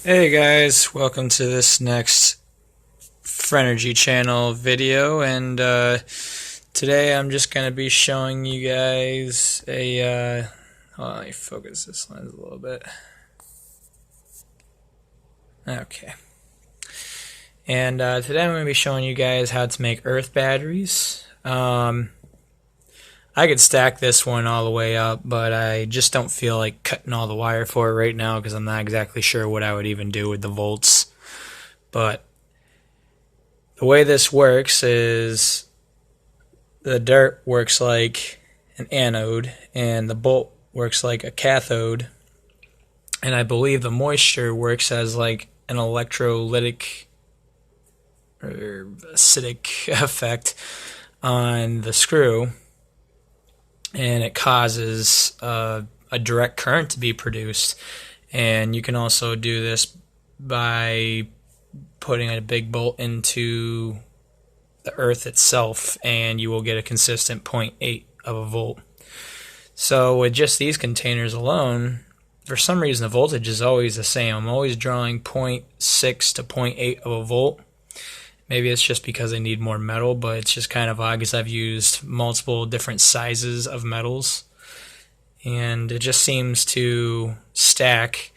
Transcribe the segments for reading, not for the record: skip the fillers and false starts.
Hey guys, welcome to this next Frenergy channel video, and today I'm just going to be showing you guys let me focus this lens a little bit. Okay. And today I'm going to be showing you guys how to make earth batteries. I could stack this one all the way up, but I just don't feel like cutting all the wire for it right now because I'm not exactly sure what I would even do with the volts. But the way this works is the dirt works like an anode and the bolt works like a cathode, and I believe the moisture works as like an electrolytic or acidic effect on the screw, and it causes a direct current to be produced. And you can also do this by putting a big bolt into the earth itself, and you will get a consistent 0.8 of a volt. So with just these containers alone, for some reason the voltage is always the same. I'm always drawing 0.6 to 0.8 of a volt. Maybe it's just because I need more metal, but it's just kind of odd because I've used multiple different sizes of metals, and it just seems to stack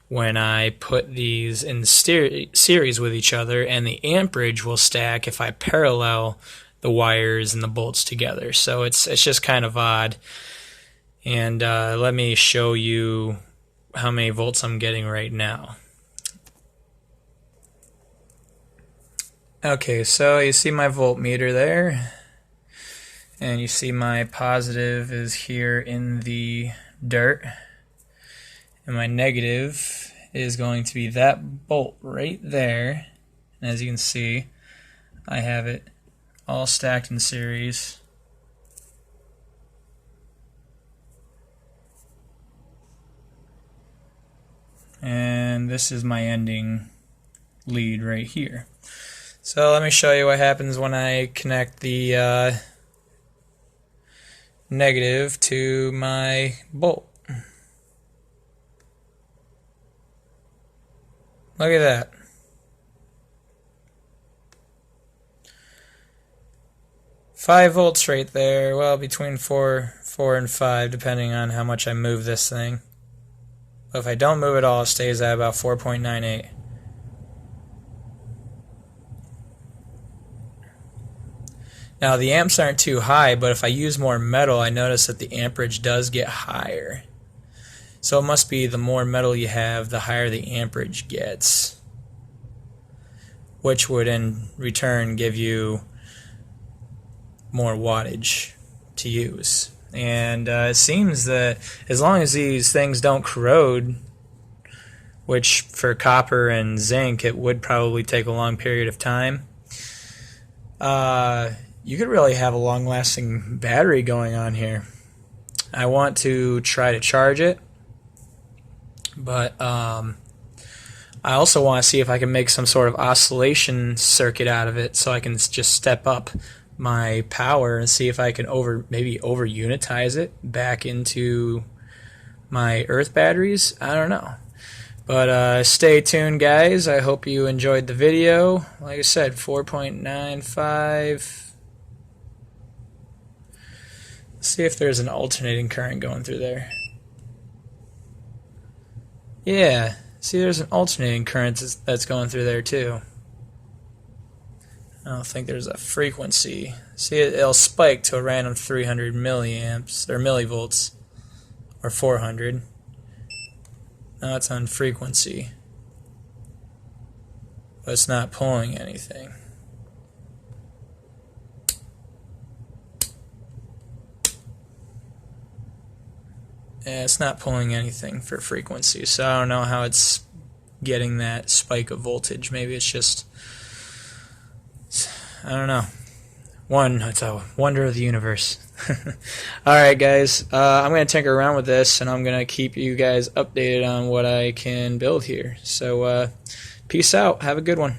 when I put these in series with each other, and the amperage will stack if I parallel the wires and the bolts together. So it's just kind of odd. And let me show you how many volts I'm getting right now. Okay, so you see my voltmeter there, and you see my positive is here in the dirt, and my negative is going to be that bolt right there. And as you can see, I have it all stacked in series. And this is my ending lead right here. So let me show you what happens when I connect the negative to my bolt. Look at that. Five volts right there. Well, between 4 and 5, depending on how much I move this thing. But if I don't move it all, it stays at about 4.98. Now the amps aren't too high, but if I use more metal, I notice that the amperage does get higher. So it must be the more metal you have, the higher the amperage gets, which would in return give you more wattage to use. And it seems that as long as these things don't corrode, which for copper and zinc it would probably take a long period of time, you could really have a long-lasting battery going on here. I want to try to charge it, but I also want to see if I can make some sort of oscillation circuit out of it, so I can just step up my power and see if I can maybe over unitize it back into my earth batteries. I don't know. But stay tuned, guys. I hope you enjoyed the video. Like I said, 4.95. Let's see if there's an alternating current going through there. Yeah, see, there's an alternating current that's going through there too. I don't think there's a frequency. See, it'll spike to a random 300 milliamps or millivolts, or 400. Now it's on frequency, but it's not pulling anything. Yeah, it's not pulling anything for frequency, so I don't know how it's getting that spike of voltage. Maybe it's just, I don't know. It's a wonder of the universe. Alright guys, I'm going to tinker around with this, and I'm going to keep you guys updated on what I can build here. So peace out, have a good one.